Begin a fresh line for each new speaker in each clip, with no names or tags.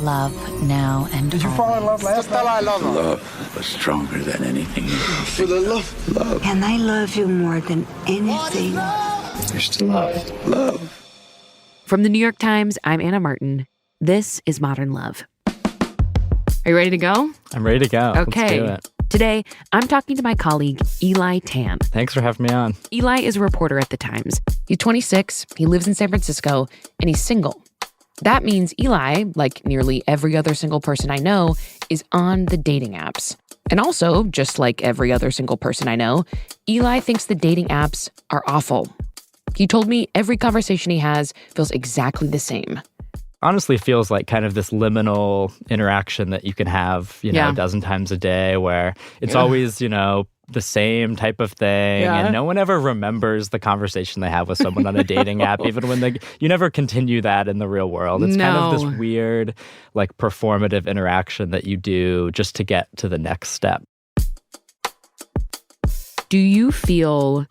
love now and
Did you fall in love last night?
Love was stronger than anything.
For the love.
And I love you more than anything.
There's still love.
From the New York Times, I'm Anna Martin. This is Modern Love. Are you ready to go?
I'm ready to go.
Okay.
Let's do it.
Today, I'm talking to my colleague, Eli Tan.
Thanks for having me on.
Eli is a reporter at The Times. He's 26, he lives in San Francisco, and he's single. That means Eli, like nearly every other single person I know, is on the dating apps. And also, just like every other single person I know, Eli thinks the dating apps are awful. He told me every conversation he has feels exactly the same.
Honestly, feels like kind of this liminal interaction that you can have, a dozen times a day where it's always, the same type of thing.
Yeah.
And no one ever remembers the conversation they have with someone on a dating app, even when you never continue that in the real world. It's kind of this weird, like performative interaction that you do just to get to the next step.
Do you feel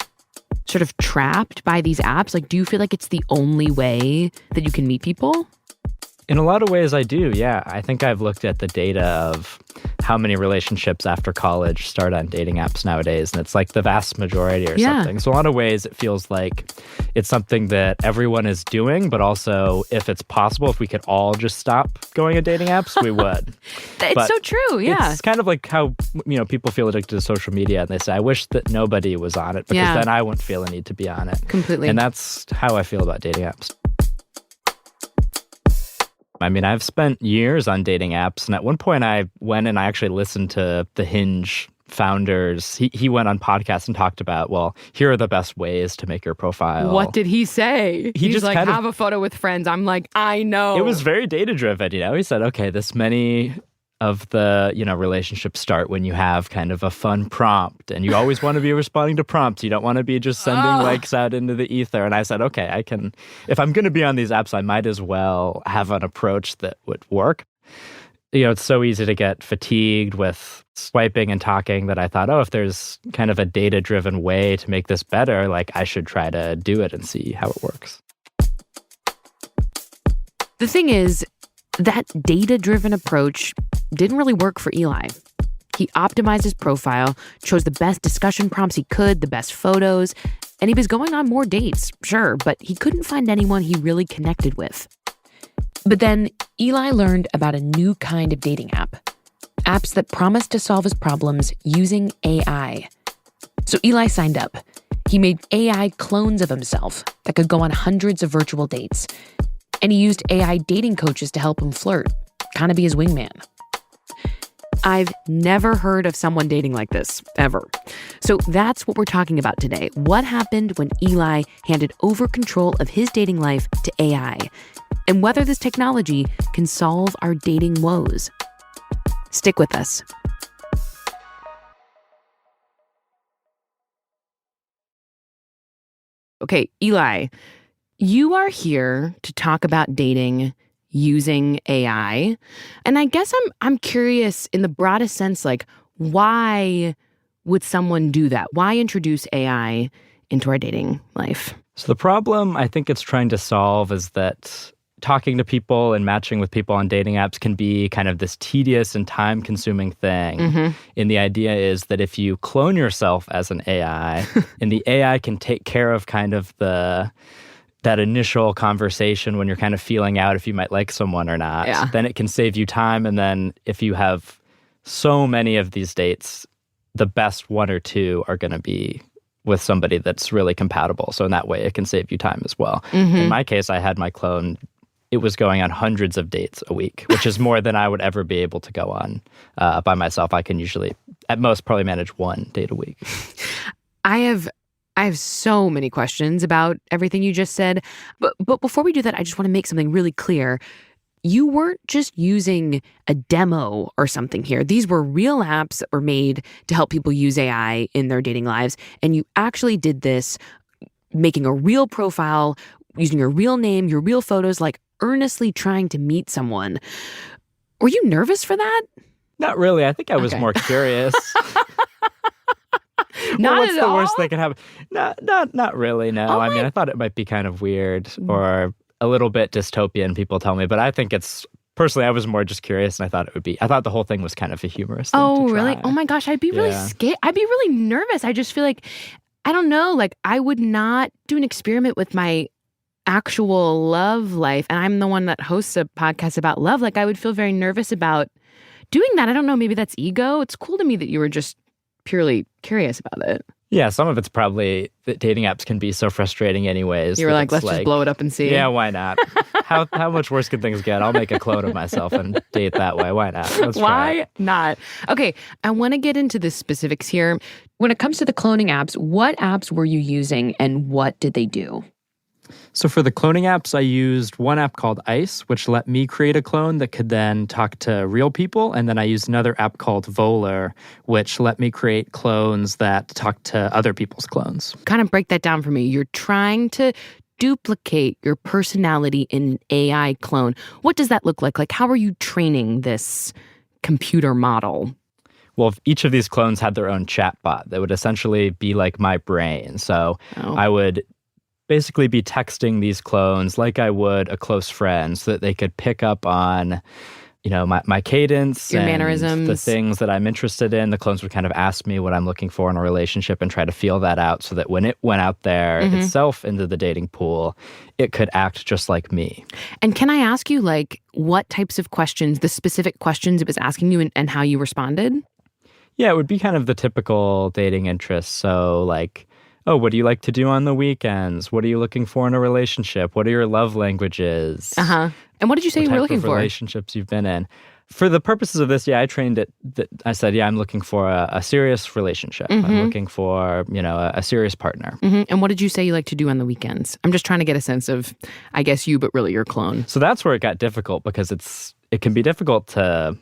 sort of trapped by these apps? Like, do you feel like it's the only way that you can meet people?
In a lot of ways, I do, yeah. I think I've looked at the data of how many relationships after college start on dating apps nowadays, and it's like the vast majority or something. So in a lot of ways, it feels like it's something that everyone is doing, but also, if it's possible, if we could all just stop going to dating apps, we would.
It's so true, yeah.
It's kind of like how, people feel addicted to social media, and they say, I wish that nobody was on it, because then I wouldn't feel a need to be on it.
Completely.
And that's how I feel about dating apps. I mean, I've spent years on dating apps, and at one point I went and I actually listened to the Hinge founders. He went on podcasts and talked about, well, here are the best ways to make your profile.
What did he say? He's
just
like,
kind of
have a photo with friends. I'm like, I know.
It was very data-driven, He said, okay, this many of the, relationships start when you have kind of a fun prompt, and you always want to be responding to prompts. You don't want to be just sending likes out into the ether. And I said, okay, if I'm going to be on these apps, I might as well have an approach that would work. It's so easy to get fatigued with swiping and talking that I thought, if there's kind of a data-driven way to make this better, like I should try to do it and see how it works.
The thing is, that data-driven approach didn't really work for Eli. He optimized his profile, chose the best discussion prompts he could, the best photos, and he was going on more dates, sure, but he couldn't find anyone he really connected with. But then Eli learned about a new kind of dating app, apps that promised to solve his problems using AI. So Eli signed up. He made AI clones of himself that could go on hundreds of virtual dates. And he used AI dating coaches to help him flirt, kind of be his wingman. I've never heard of someone dating like this, ever. So that's what we're talking about today. What happened when Eli handed over control of his dating life to AI, and whether this technology can solve our dating woes. Stick with us. Okay, Eli, you are here to talk about dating using AI. And I guess I'm curious in the broadest sense, like, why would someone do that? Why introduce AI into our dating life?
So the problem I think it's trying to solve is that talking to people and matching with people on dating apps can be kind of this tedious and time-consuming thing. Mm-hmm. And the idea is that if you clone yourself as an AI, and the AI can take care of kind of that initial conversation when you're kind of feeling out if you might like someone or not, then it can save you time. And then if you have so many of these dates, the best one or two are going to be with somebody that's really compatible. So in that way, it can save you time as well. Mm-hmm. In my case, I had my clone. It was going on hundreds of dates a week, which is more than I would ever be able to go on by myself. I can usually, at most, probably manage one date a week.
I have so many questions about everything you just said. But before we do that, I just want to make something really clear. You weren't just using a demo or something here. These were real apps that were made to help people use AI in their dating lives. And you actually did this making a real profile, using your real name, your real photos, like earnestly trying to meet someone. Were you nervous for that?
Not really. I think I was more curious. What's the worst that could happen? Not really, no. I mean, I thought it might be kind of weird or a little bit dystopian, people tell me, but I think it's personally, I was more just curious, and I thought the whole thing was kind of a humorous thing
Oh,
to
really?
try.
Oh my gosh, I'd be really scared. I'd be really nervous. I just feel like, I don't know, like I would not do an experiment with my actual love life. And I'm the one that hosts a podcast about love. Like I would feel very nervous about doing that. I don't know, maybe that's ego. It's cool to me that you were just purely curious about it.
Yeah, some of it's probably that dating apps can be so frustrating anyways.
You were like, let's just blow it up and see.
Yeah, why not? How much worse can things get? I'll make a clone of myself and date that way. Why not? Let's try
Why
it.
not? Okay, I want to get into the specifics here. When it comes to the cloning apps, what apps were you using and what did they do?
So for the cloning apps, I used one app called Ice, which let me create a clone that could then talk to real people. And then I used another app called Volar, which let me create clones that talk to other people's clones.
Kind of break that down for me. You're trying to duplicate your personality in an AI clone. What does that look like? Like, how are you training this computer model?
Well, each of these clones had their own chatbot that would essentially be like my brain. So I would basically be texting these clones like I would a close friend so that they could pick up on, my cadence,
your
and
mannerisms,
the things that I'm interested in. The clones would kind of ask me what I'm looking for in a relationship and try to feel that out so that when it went out there itself into the dating pool, it could act just like me.
And can I ask you, like, what types of questions, the specific questions it was asking you and how you responded?
Yeah, it would be kind of the typical dating interests. So like, oh, what do you like to do on the weekends? What are you looking for in a relationship? What are your love languages?
And what did you say you were looking for?
Relationships you've been in. For the purposes of this, I trained it. I said, I'm looking for a serious relationship. I'm looking for, a serious partner.
And what did you say you like to do on the weekends? I'm just trying to get a sense of, I guess, you, but really your clone.
So that's where it got difficult because it can be difficult to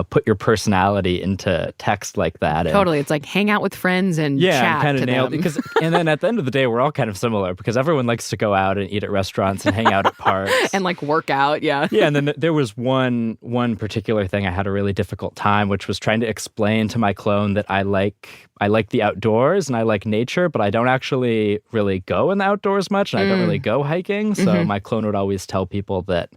put your personality into text like that.
Totally. It's like hang out with friends and chat
kind of
to
nailed
them.
because and then at the end of the day, we're all kind of similar because everyone likes to go out and eat at restaurants and hang out at parks.
And like work out, yeah.
Yeah, and then there was one particular thing I had a really difficult time, which was trying to explain to my clone that I like the outdoors and I like nature, but I don't actually really go in the outdoors much and I don't really go hiking. So my clone would always tell people that,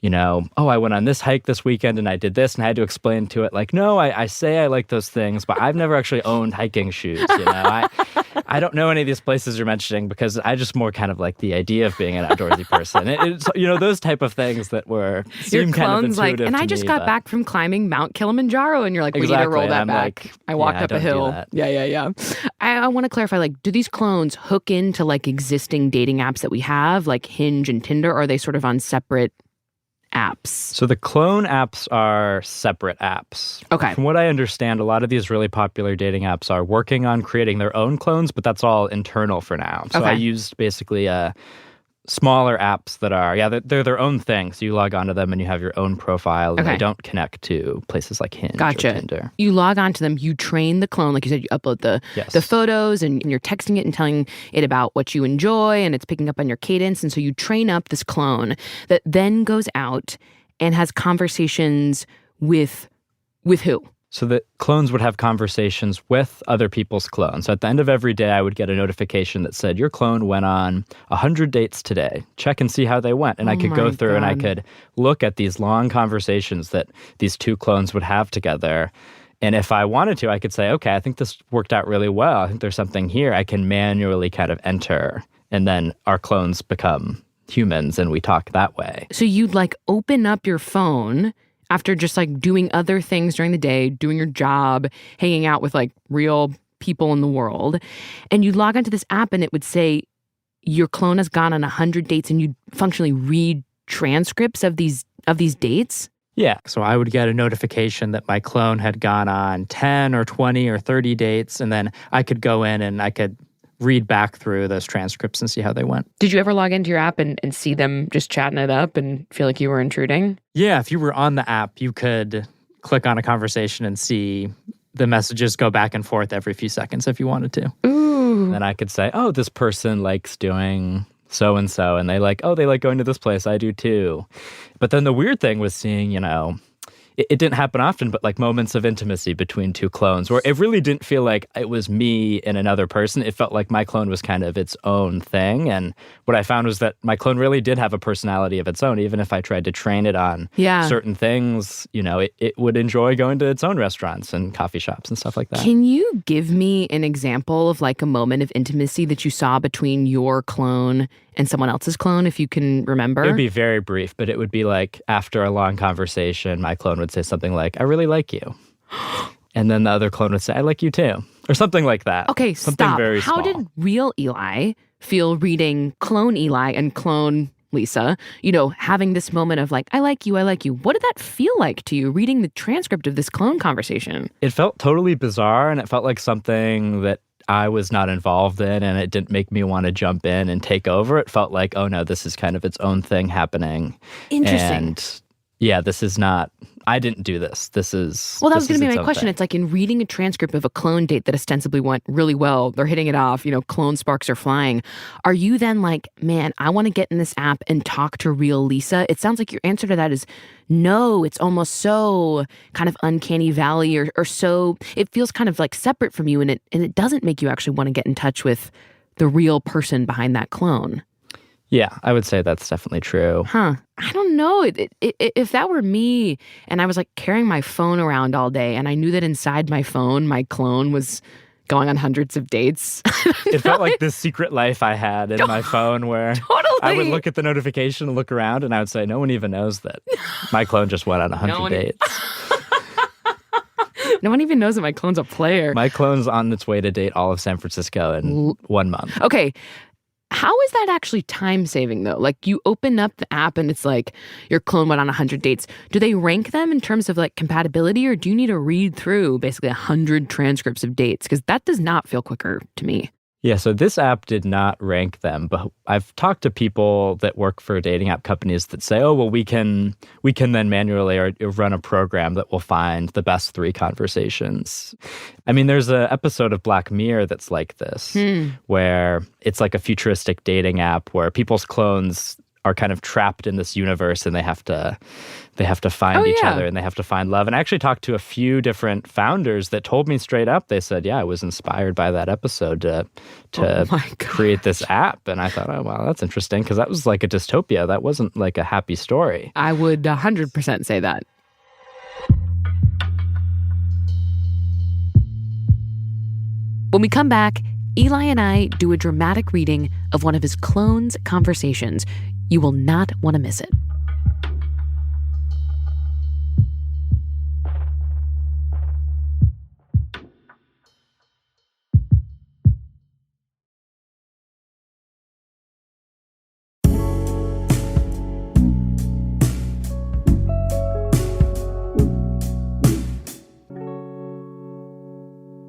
I went on this hike this weekend and I did this, and I had to explain to it, like, no, I say I like those things, but I've never actually owned hiking shoes. I don't know any of these places you're mentioning because I just more kind of like the idea of being an outdoorsy person. It's those type of things that seem kind of intuitive
like, and I just got back from climbing Mount Kilimanjaro, and you're like, we need to roll that back.
Like,
I walked up a hill. Yeah. I want to clarify, like, do these clones hook into like existing dating apps that we have, like Hinge and Tinder, or are they sort of on separate apps?
So the clone apps are separate apps.
Okay.
From what I understand, a lot of these really popular dating apps are working on creating their own clones, but that's all internal for now. So I used basically smaller apps that are, they're their own thing. So you log onto them and you have your own profile and they don't connect to places like Hinge or Tinder.
You log onto them, you train the clone, like you said, you upload the photos and you're texting it and telling it about what you enjoy and it's picking up on your cadence. And so you train up this clone that then goes out and has conversations with who?
So that clones would have conversations with other people's clones. So at the end of every day, I would get a notification that said, your clone went on 100 dates today. Check and see how they went. And I could go through and I could look at these long conversations that these two clones would have together. And if I wanted to, I could say, okay, I think this worked out really well. I think there's something here. I can manually kind of enter. And then our clones become humans and we talk that way.
So you'd like open up your phone after just like doing other things during the day, doing your job, hanging out with like real people in the world. And you'd log onto this app and it would say your clone has gone on 100 dates and you'd functionally read transcripts of these dates.
Yeah. So I would get a notification that my clone had gone on 10 or 20 or 30 dates. And then I could go in and I could read back through those transcripts and see how they went.
Did you ever log into your app and see them just chatting it up and feel like you were intruding?
Yeah, if you were on the app, you could click on a conversation and see the messages go back and forth every few seconds if you wanted to.
Ooh.
Then I could say, oh, this person likes doing so-and-so, and they like going to this place. I do too. But then the weird thing was seeing, it didn't happen often, but like moments of intimacy between two clones where it really didn't feel like it was me and another person. It felt like my clone was kind of its own thing. And what I found was that my clone really did have a personality of its own. Even if I tried to train it on certain things, it would enjoy going to its own restaurants and coffee shops and stuff like that.
Can you give me an example of like a moment of intimacy that you saw between your clone and someone else's clone, if you can remember?
It would be very brief, but it would be like after a long conversation, my clone would say something like, I really like you. And then the other clone would say, I like you too. Or something like that.
Okay,
something
stop.
Very
How
small.
did real Eli feel reading clone Eli and clone Lisa, having this moment of like, I like you, I like you. What did that feel like to you reading the transcript of this clone conversation?
It felt totally bizarre, and it felt like something that I was not involved in, and it didn't make me want to jump in and take over. It felt like, oh no, this is kind of its own thing happening.
Interesting.
And yeah, this is not, I didn't do this. This is
Well, that was going to be my question.
Thing.
It's like in reading a transcript of a clone date that ostensibly went really well, they're hitting it off, clone sparks are flying. Are you then like, man, I want to get in this app and talk to real Lisa? It sounds like your answer to that is no. It's almost so kind of uncanny valley or so, it feels kind of like separate from you, and it doesn't make you actually want to get in touch with the real person behind that clone.
Yeah, I would say that's definitely true.
Huh. I don't know. If that were me and I was like carrying my phone around all day and I knew that inside my phone, my clone was going on hundreds of dates.
It felt like this secret life I had in my phone where I would look at the notification and look around and I would say, no one even knows that my clone just went on 100 dates.
No one even knows that my clone's a player.
My clone's on its way to date all of San Francisco in 1 month.
Okay. How is that actually time-saving, though? Like, you open up the app and it's like, your clone went on 100 dates. Do they rank them in terms of, like, compatibility, or do you need to read through basically 100 transcripts of dates? Because that does not feel quicker to me.
Yeah, so this app did not rank them, but I've talked to people that work for dating app companies that say, oh, well, we can then manually or run a program that will find the best 3 conversations. I mean, there's an episode of Black Mirror that's like this, where it's like a futuristic dating app where people's clones are kind of trapped in this universe and they have to find each other and they have to find love. And I actually talked to a few different founders that told me straight up, they said, yeah, I was inspired by that episode to create this app. And I thought, oh, wow, that's interesting, because that was like a dystopia. That wasn't like a happy story.
I would 100% say that. When we come back, Eli and I do a dramatic reading of one of his clones' conversations. You will not want to miss it.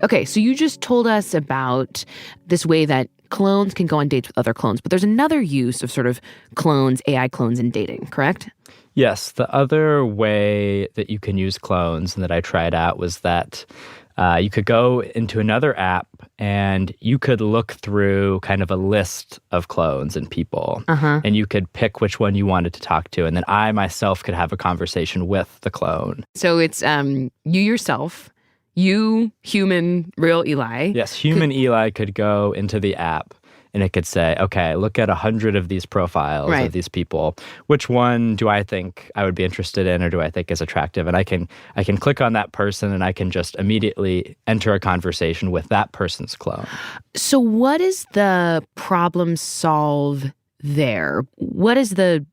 Okay, so you just told us about this way that clones can go on dates with other clones, but there's another use of sort of clones, AI clones in dating, correct?
Yes, the other way that you can use clones and that I tried out was that you could go into another app and you could look through kind of a list of clones and people, and you could pick which one you wanted to talk to, and then I myself could have a conversation with the clone.
So it's you yourself, you, human, real Eli.
Yes, human Eli could go into the app and it could say, okay, look at 100 of these profiles of these people. Which one do I think I would be interested in, or do I think is attractive? And I can click on that person and I can just immediately enter a conversation with that person's clone.
So what is the problem solve there? What's the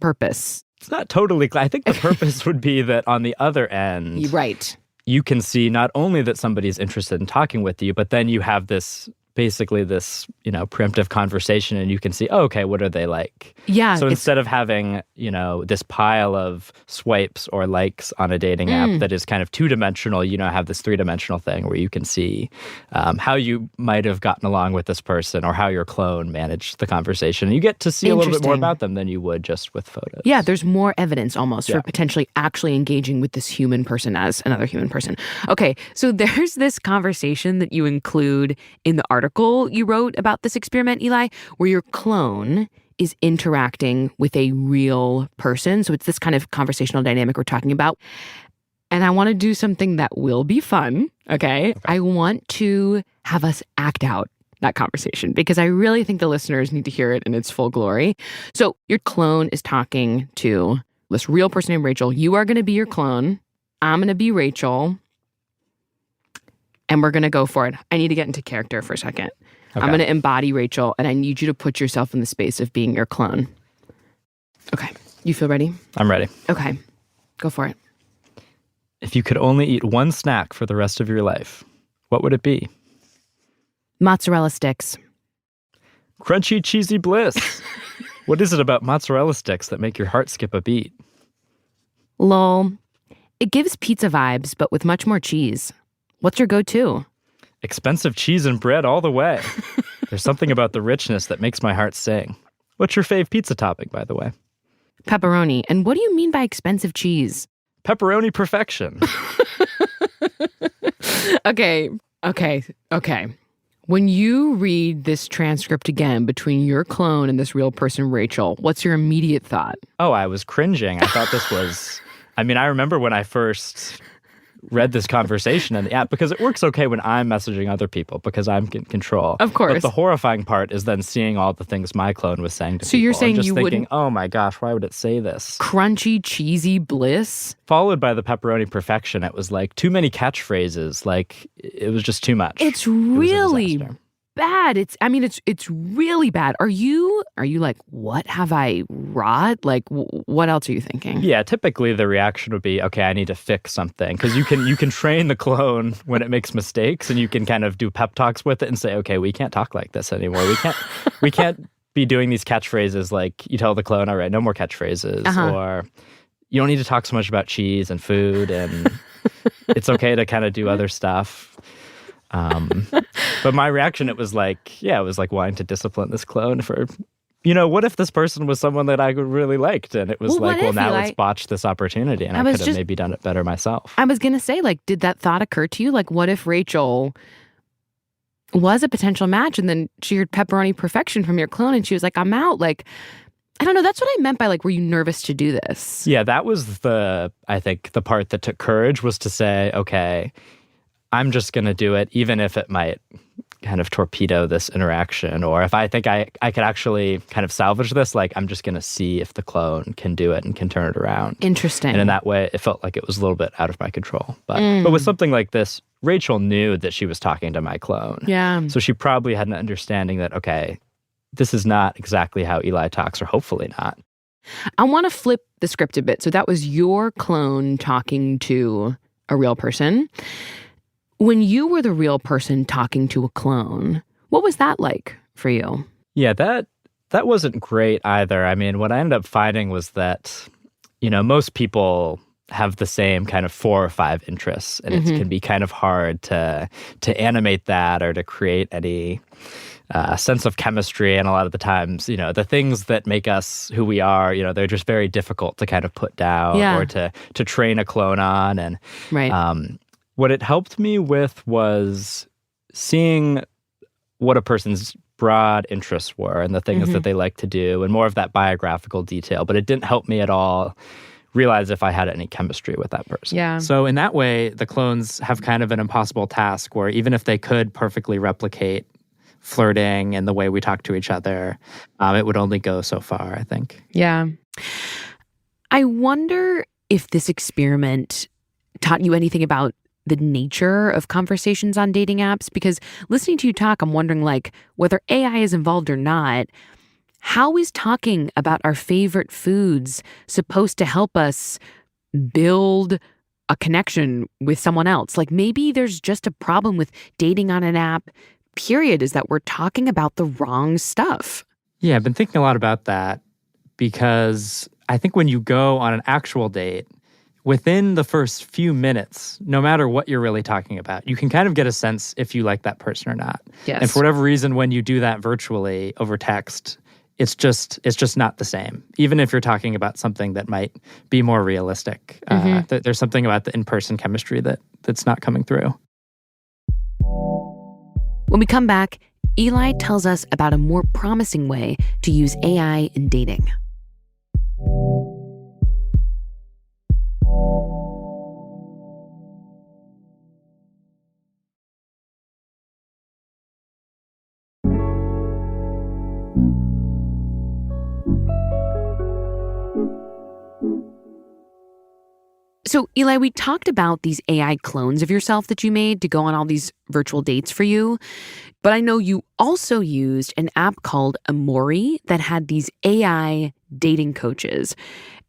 purpose?
It's not totally clear. I think the purpose would be that on the other end,
right,
you can see not only that somebody's interested in talking with you, but then you have this preemptive conversation and you can see, oh, okay, what are they like?
Yeah.
So instead of having, this pile of swipes or likes on a dating app that is kind of two-dimensional, have this three-dimensional thing where you can see how you might have gotten along with this person or how your clone managed the conversation. And you get to see a little bit more about them than you would just with photos.
Yeah, there's more evidence almost for potentially actually engaging with this human person as another human person. Okay, so there's this conversation that you include in the article you wrote about this experiment, Eli, where your clone is interacting with a real person. So it's this kind of conversational dynamic we're talking about. And I want to do something that will be fun, okay? I want to have us act out that conversation because I really think the listeners need to hear it in its full glory. So your clone is talking to this real person named Rachel. You are going to be your clone. I'm going to be Rachel. And we're going to go for it. I need to get into character for a second. Okay. I'm going to embody Rachel, and I need you to put yourself in the space of being your clone. Okay. You feel ready?
I'm ready.
Okay. Go for it.
If you could only eat one snack for the rest of your life, what would it be?
Mozzarella sticks.
Crunchy, cheesy bliss. What is it about mozzarella sticks that make your heart skip a beat?
Lol. It gives pizza vibes, but with much more cheese. What's your go-to?
Expensive cheese and bread all the way. There's something about the richness that makes my heart sing. What's your fave pizza topping, by the way?
Pepperoni. And what do you mean by expensive cheese?
Pepperoni perfection.
Okay. When you read this transcript again between your clone and this real person, Rachel, what's your immediate thought?
Oh, I was cringing. I thought this was... I mean, I remember when I first read this conversation in the app, because it works okay when I'm messaging other people because I'm in control.
Of course.
But the horrifying part is then seeing all the things my clone was saying to people.
So you're saying
and just
you
thinking,
wouldn't...
oh my gosh, why would it say this?
Crunchy, cheesy bliss?
Followed by the pepperoni perfection. It was like too many catchphrases. Like it was just too much.
It's really bad. It's really bad. Are you like, what have I wrought? Like, what else are you thinking?
Yeah, typically the reaction would be, okay, I need to fix something. Because you can train the clone when it makes mistakes, and you can kind of do pep talks with it and say, okay, we can't talk like this anymore. We can't be doing these catchphrases. Like you tell the clone, all right, no more catchphrases. Or you don't need to talk so much about cheese and food, and it's okay to kind of do other stuff. But my reaction, it was like wanting to discipline this clone for, what if this person was someone that I really liked? And it was now let's botch this opportunity. And I could have maybe done it better myself.
I was going to say, like, did that thought occur to you? Like, what if Rachel was a potential match and then she heard pepperoni perfection from your clone and she was like, I'm out. Like, I don't know. That's what I meant by, like, were you nervous to do this?
Yeah, that was I think the part that took courage, was to say, okay, I'm just going to do it, even if it might kind of torpedo this interaction. Or if I think I could actually kind of salvage this, like, I'm just going to see if the clone can do it and can turn it around.
Interesting.
And in that way, it felt like it was a little bit out of my control. But with something like this, Rachel knew that she was talking to my clone.
Yeah.
So she probably had an understanding that, okay, this is not exactly how Eli talks, or hopefully not.
I want to flip the script a bit. So that was your clone talking to a real person. When you were the real person talking to a clone, what was that like for you?
Yeah, that wasn't great either. I mean, what I ended up finding was that, most people have the same kind of 4 or 5 interests, and it can be kind of hard to animate that or to create any sense of chemistry. And a lot of the times, the things that make us who we are, they're just very difficult to kind of put down or to train a clone on. And
right.
What it helped me with was seeing what a person's broad interests were and the things that they like to do, and more of that biographical detail. But it didn't help me at all realize if I had any chemistry with that person.
Yeah.
So in that way, the clones have kind of an impossible task where even if they could perfectly replicate flirting and the way we talk to each other, it would only go so far, I think.
Yeah. I wonder if this experiment taught you anything about the nature of conversations on dating apps, because listening to you talk, I'm wondering, like, whether AI is involved or not, how is talking about our favorite foods supposed to help us build a connection with someone else? Like, maybe there's just a problem with dating on an app, period, is that we're talking about the wrong stuff.
Yeah, I've been thinking a lot about that, because I think when you go on an actual date, within the first few minutes, no matter what you're really talking about, you can kind of get a sense if you like that person or not.
Yes.
And for whatever reason, when you do that virtually over text, it's just not the same. Even if you're talking about something that might be more realistic, there's something about the in-person chemistry that's not coming through.
When we come back, Eli tells us about a more promising way to use AI in dating. So, Eli, we talked about these AI clones of yourself that you made to go on all these virtual dates for you. But I know you also used an app called Amori that had these AI dating coaches.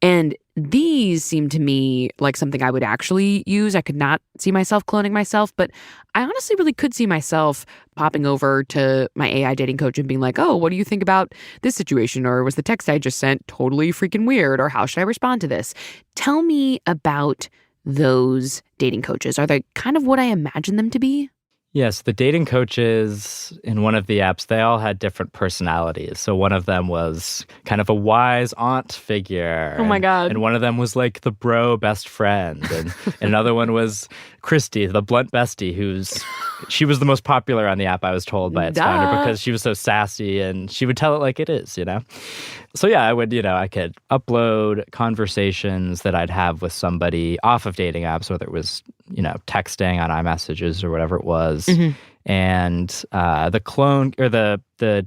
And these seem to me like something I would actually use. I could not see myself cloning myself, but I honestly really could see myself popping over to my AI dating coach and being like, oh, what do you think about this situation? Or was the text I just sent totally freaking weird? Or how should I respond to this? Tell me about those dating coaches. Are they kind of what I imagine them to be?
Yes, the dating coaches in one of the apps, they all had different personalities. So one of them was kind of a wise aunt figure.
Oh my God.
And one of them was like the bro best friend. And another one was Christy, the blunt bestie, she was the most popular on the app, I was told by its founder, because she was so sassy and she would tell it like it is, you know? So yeah, I could upload conversations that I'd have with somebody off of dating apps, whether it was, texting on iMessages or whatever it was.
Mm-hmm.
And the clone or the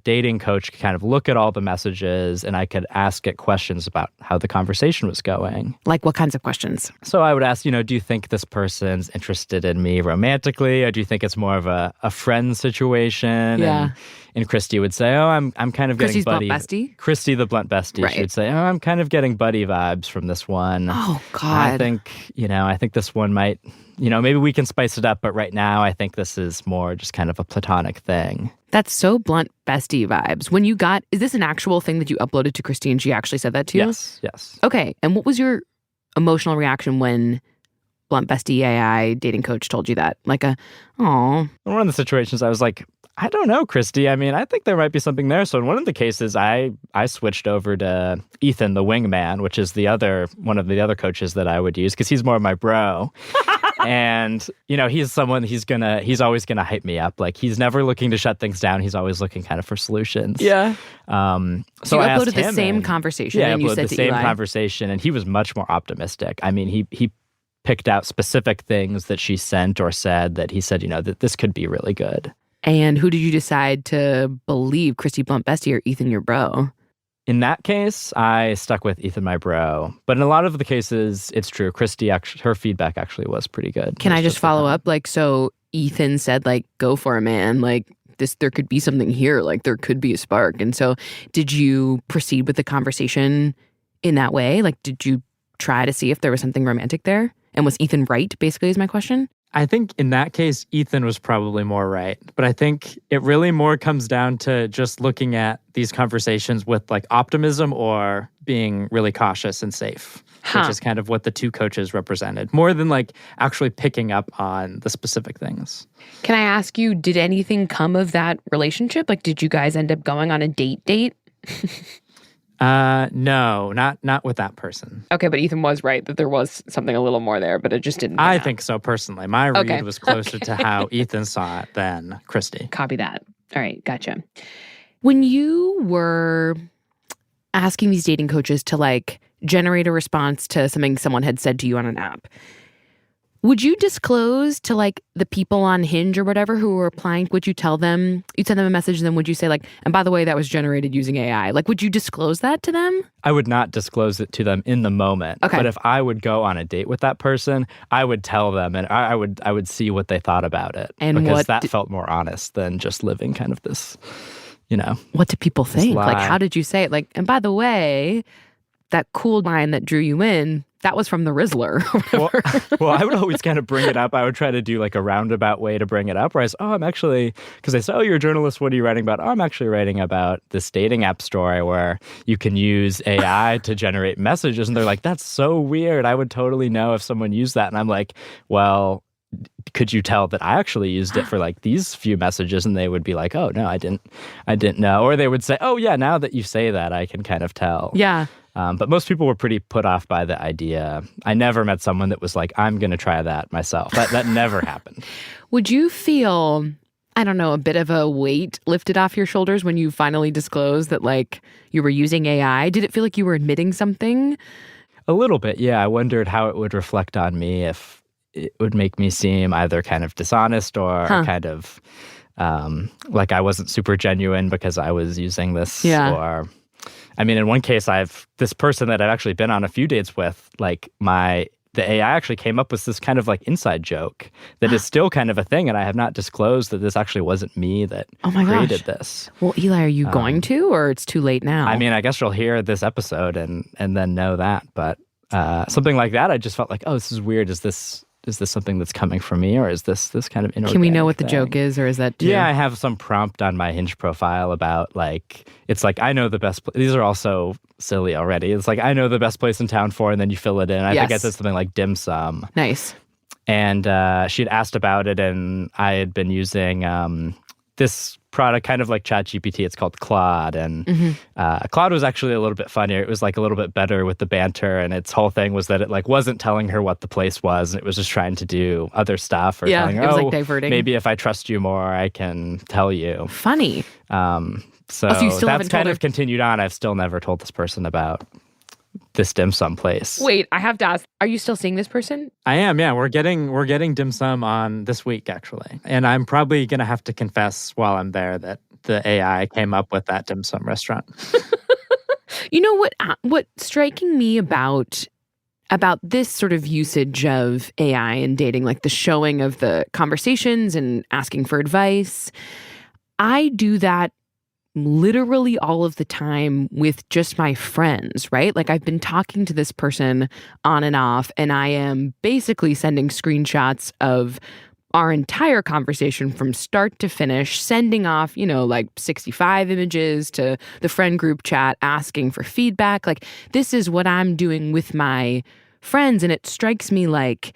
dating coach could kind of look at all the messages and I could ask it questions about how the conversation was going.
Like what kinds of questions?
So I would ask, do you think this person's interested in me romantically, or do you think it's more of a friend situation?
Yeah.
And Christy would say, oh, I'm kind of
Christy's
getting buddy.
Blunt bestie?
Christy, the blunt bestie.
Right.
She would say, oh, I'm kind of getting buddy vibes from this one.
Oh, God.
I think this one might, maybe we can spice it up, but right now I think this is more just kind of a platonic thing.
That's so blunt bestie vibes. Is this an actual thing that you uploaded to Christy and she actually said that to you?
Yes.
Okay. And what was your emotional reaction when blunt bestie AI dating coach told you that? Like aw.
In one of the situations, I was like, I don't know, Christy. I mean, I think there might be something there. So in one of the cases, I switched over to Ethan, the wingman, which is one of the other coaches that I would use because he's more of my bro. And, he's always going to hype me up. Like, he's never looking to shut things down. He's always looking kind of for solutions.
Yeah.
So
you
I
uploaded
asked
the
him
same conversation.
Yeah,
and you
I uploaded
said
the
to
same
Eli.
conversation, and he was much more optimistic. I mean, he picked out specific things that she sent or said that he said, that this could be really good.
And who did you decide to believe, Christy Blunt Bestie or Ethan your bro?
In that case, I stuck with Ethan, my bro. But in a lot of the cases, it's true. Christy, her feedback actually was pretty good.
Can I just follow up? Like, so Ethan said, like, go for it, man. Like, there could be something here. Like, there could be a spark. And so did you proceed with the conversation in that way? Like, did you try to see if there was something romantic there? And was Ethan right, basically, is my question?
I think in that case, Ethan was probably more right. But I think it really more comes down to just looking at these conversations with like optimism or being really cautious and safe, which is kind of what the two coaches represented, more than like actually picking up on the specific things.
Can I ask you, did anything come of that relationship? Like, did you guys end up going on a date?
No, not with that person.
Okay, but Ethan was right that there was something a little more there, but it just didn't.
I think so, personally. My read was closer to how Ethan saw it than Christy.
Copy that. All right, gotcha. When you were asking these dating coaches to like generate a response to something someone had said to you on an app, would you disclose to like the people on Hinge or whatever who were applying? Would you tell them, you'd send them a message and then would you say like, and by the way, that was generated using AI? Like, would you disclose that to them?
I would not disclose it to them in the moment.
Okay.
But if I would go on a date with that person, I would tell them and I would see what they thought about it.
And
because that felt more honest than just living kind of this,
What do people think?
lie.
Like, how did you say it? Like, and by the way, that cool line that drew you in, that was from the Rizzler.
Well, I would always kind of bring it up. I would try to do like a roundabout way to bring it up where I say, because they say, oh, you're a journalist. What are you writing about? Oh, I'm actually writing about this dating app story where you can use AI to generate messages. And they're like, that's so weird. I would totally know if someone used that. And I'm like, well, could you tell that I actually used it for like these few messages? And they would be like, oh, no, I didn't know. Or they would say, oh, yeah, now that you say that, I can kind of tell.
Yeah.
But most people were pretty put off by the idea. I never met someone that was like, I'm going to try that myself. That never happened.
Would you feel, I don't know, a bit of a weight lifted off your shoulders when you finally disclosed that like you were using AI? Did it feel like you were admitting something?
A little bit, yeah. I wondered how it would reflect on me, if it would make me seem either kind of dishonest or kind of like I wasn't super genuine because I was using this.
Yeah.
Or, I mean, in one case, this person that I've actually been on a few dates with, like the AI actually came up with this kind of like inside joke that is still kind of a thing. And I have not disclosed that this actually wasn't me that created this.
Well, Eli, are you going to, or it's too late now?
I mean, I guess you'll hear this episode and then know that. But something like that, I just felt like, oh, this is weird. Is this something that's coming from me, or is this kind of inorganic
Can we know what the
thing?
joke is, or is that too?
Yeah, I have some prompt on my Hinge profile about like, it's like, I know the best these are also silly already. It's like, I know the best place in town for, and then you fill it in. I think I said something like dim sum.
Nice.
And she'd asked about it, and I had been using this product, kind of like ChatGPT. It's called Claude, and Claude was actually a little bit funnier. It was like a little bit better with the banter, and its whole thing was that it like wasn't telling her what the place was, and it was just trying to do other stuff, or telling her,
it was like diverting.
Maybe if I trust you more, I can tell you.
Funny.
So
you still haven't
that's kind
told
of continued on. I've still never told this person about this dim sum place.
Wait, I have to ask, are you still seeing this person?
I am, yeah. We're getting dim sum on this week, actually. And I'm probably going to have to confess while I'm there that the AI came up with that dim sum restaurant.
You know what's striking me about this sort of usage of AI and dating, like the showing of the conversations and asking for advice, I do that literally all of the time with just my friends, right? Like I've been talking to this person on and off, and I am basically sending screenshots of our entire conversation from start to finish, sending off, like 65 images to the friend group chat, asking for feedback. Like this is what I'm doing with my friends. And it strikes me like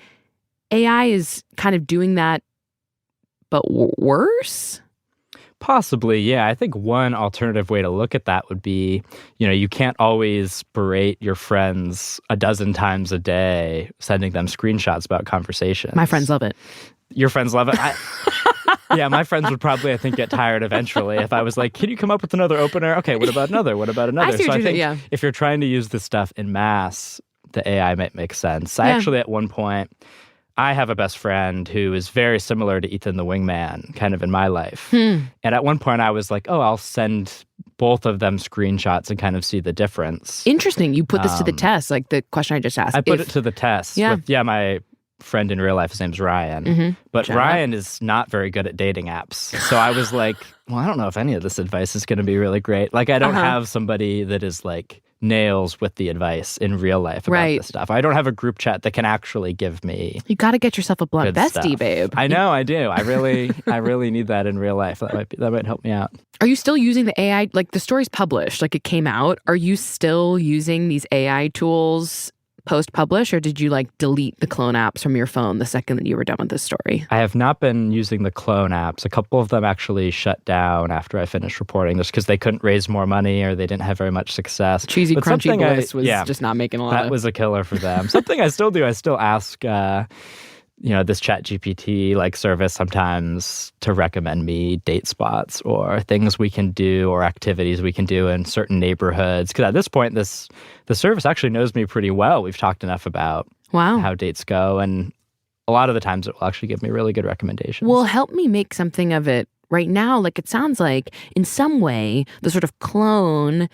AI is kind of doing that, but worse.
Possibly, yeah. I think one alternative way to look at that would be, you can't always berate your friends a dozen times a day, sending them screenshots about conversations.
My friends love it.
Your friends love it? Yeah, my friends would probably, I think, get tired eventually if I was like, can you come up with another opener? Okay, what about another? What about another?
I think
if you're trying to use this stuff in mass, the AI might make sense. I actually, at one point, I have a best friend who is very similar to Ethan the Wingman, kind of in my life. And at one point I was like, oh, I'll send both of them screenshots and kind of see the difference.
Interesting. You put this to the test, like the question I just asked.
I put it to the test.
Yeah.
My friend in real life, his name's Ryan. But Ryan is not very good at dating apps. So I was like, well, I don't know if any of this advice is going to be really great. Like I don't have somebody that is like nails with the advice in real life about this stuff. I don't have a group chat that can actually give me.
You got to get yourself a blunt bestie,
stuff.
babe.
I know, I do. I really need that in real life. That might help me out.
Are you still using the AI? Like the story's published, like it came out. Are you still using these AI tools post-publish, or did you like delete the clone apps from your phone the second that you were done with this story?
I have not been using the clone apps. A couple of them actually shut down after I finished reporting this because they couldn't raise more money or they didn't have very much success.
Cheesy Crunchy Bliss was just not making a lot.
That was a killer for them. Something I still do. I still ask this ChatGPT like service sometimes to recommend me date spots or things we can do or activities we can do in certain neighborhoods. Because at this point, the service actually knows me pretty well. We've talked enough about how dates go, and a lot of the times it will actually give me really good recommendations.
Well, help me make something of it right now. Like it sounds like in some way the sort of clone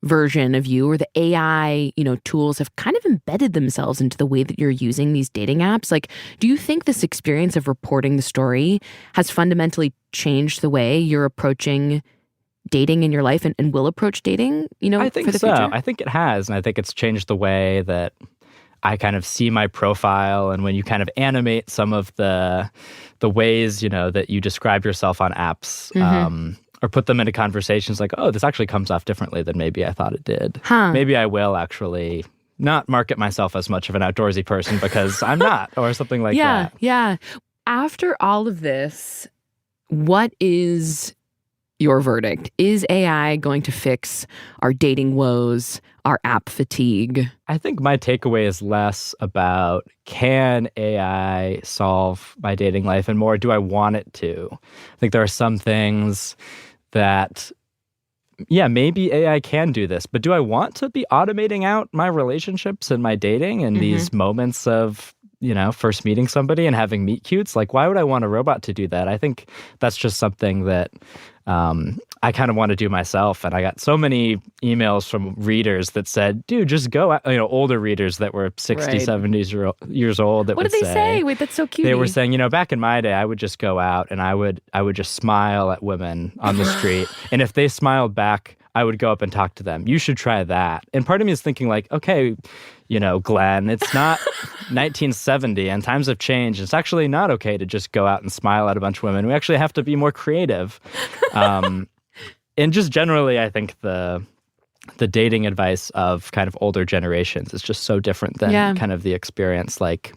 version of you or the AI, tools have kind of embedded themselves into the way that you're using these dating apps. Like, do you think this experience of reporting the story has fundamentally changed the way you're approaching dating in your life and will approach dating,
I think
for the
so.
future?
I think it has. And I think it's changed the way that I kind of see my profile. And when you kind of animate some of the ways, that you describe yourself on apps, or put them into conversations like, oh, this actually comes off differently than maybe I thought it did. Maybe I will actually not market myself as much of an outdoorsy person because I'm not, or something like that.
Yeah. After all of this, what is your verdict? Is AI going to fix our dating woes, our app fatigue?
I think my takeaway is less about can AI solve my dating life and more, do I want it to? I think there are some things that, maybe AI can do this, but do I want to be automating out my relationships and my dating and these moments of, first meeting somebody and having meet cutes. Like, why would I want a robot to do that? I think that's just something that I kind of want to do myself. And I got so many emails from readers that said, dude, just go out, older readers that were 60, 70 years old. That
what did they say? Wait, that's so cute.
They were saying, back in my day, I would just go out and I would just smile at women on the street. And if they smiled back, I would go up and talk to them. You should try that. And part of me is thinking like, okay, Glenn, it's not 1970 and times have changed. It's actually not okay to just go out and smile at a bunch of women. We actually have to be more creative. And just generally, I think the dating advice of kind of older generations is just so different than kind of the experience. Like,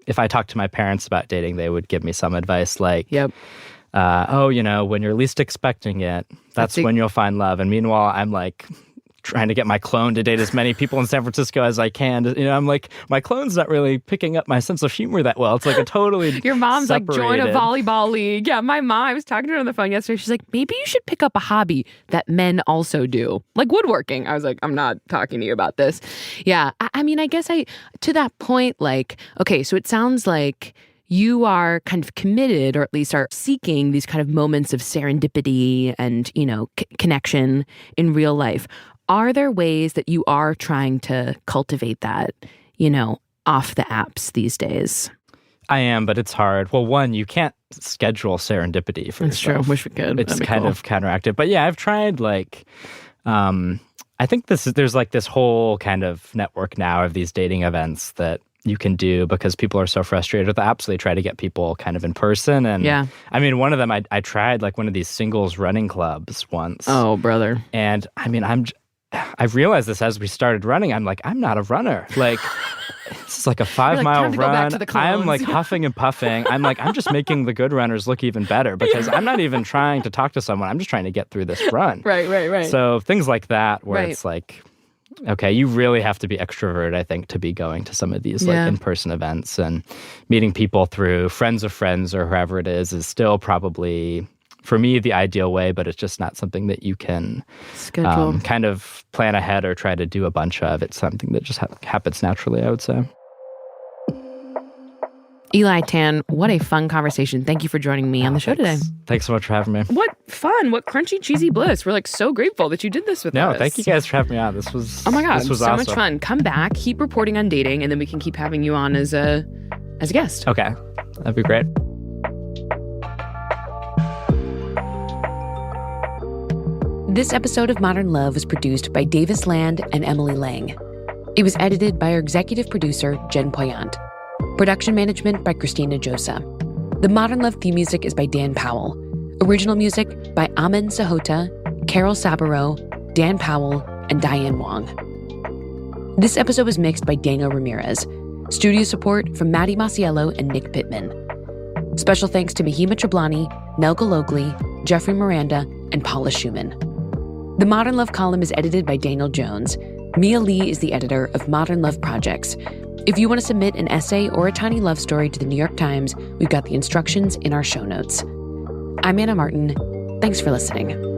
if I talked to my parents about dating, they would give me some advice like, when you're least expecting it, that's when you'll find love. And meanwhile, I'm like trying to get my clone to date as many people in San Francisco as I can. I'm like, my clone's not really picking up my sense of humor that well. It's like a totally
Your mom's
separated.
like, join a volleyball league. Yeah, my mom, I was talking to her on the phone yesterday. She's like, maybe you should pick up a hobby that men also do, like woodworking. I was like, I'm not talking to you about this. Yeah, I mean, I guess to that point, like, okay, so it sounds like you are kind of committed, or at least are seeking these kind of moments of serendipity and, connection in real life. Are there ways that you are trying to cultivate that, off the apps these days?
I am, but it's hard. Well, one, you can't schedule serendipity for yourself.
That's true. Wish we could.
It's kind of counteractive. But yeah, I've tried like, I think there's like this whole kind of network now of these dating events that you can do because people are so frustrated with the apps. So they try to get people kind of in person. And I mean, one of them, I tried like one of these singles running clubs once.
Oh, brother.
And I mean, I've realized this as we started running. I'm like, I'm not a runner. Like, this is like a 5-mile run. I'm like huffing and puffing. I'm like, I'm just making the good runners look even better because I'm not even trying to talk to someone. I'm just trying to get through this run.
Right.
So things like that where it's like, okay, you really have to be extroverted, I think, to be going to some of these like in-person events, and meeting people through friends of friends or whoever it is still probably, for me, the ideal way, but it's just not something that you can schedule, kind of plan ahead or try to do a bunch of. It's something that just happens naturally, I would say.
Eli Tan, what a fun conversation. Thank you for joining me on the show today.
Thanks so much for having me.
What fun. What crunchy, cheesy bliss. We're like so grateful that you did this with us.
No, thank you guys for having me on. This was
Oh my God,
this was
so
awesome.
much fun. Come back, keep reporting on dating, and then we can keep having you on as a guest.
Okay, that'd be great.
This episode of Modern Love was produced by Davis Land and Emily Lang. It was edited by our executive producer, Jen Poyant. Production management by Christina Josa. The Modern Love theme music is by Dan Powell. Original music by Amen Sahota, Carol Saburo, Dan Powell, and Diane Wong. This episode was mixed by Daniel Ramirez. Studio support from Maddie Masiello and Nick Pittman. Special thanks to Mahima Trablani, Nel Gologli, Jeffrey Miranda, and Paula Schumann. The Modern Love column is edited by Daniel Jones. Mia Lee is the editor of Modern Love Projects. If you want to submit an essay or a tiny love story to the New York Times, we've got the instructions in our show notes. I'm Anna Martin. Thanks for listening.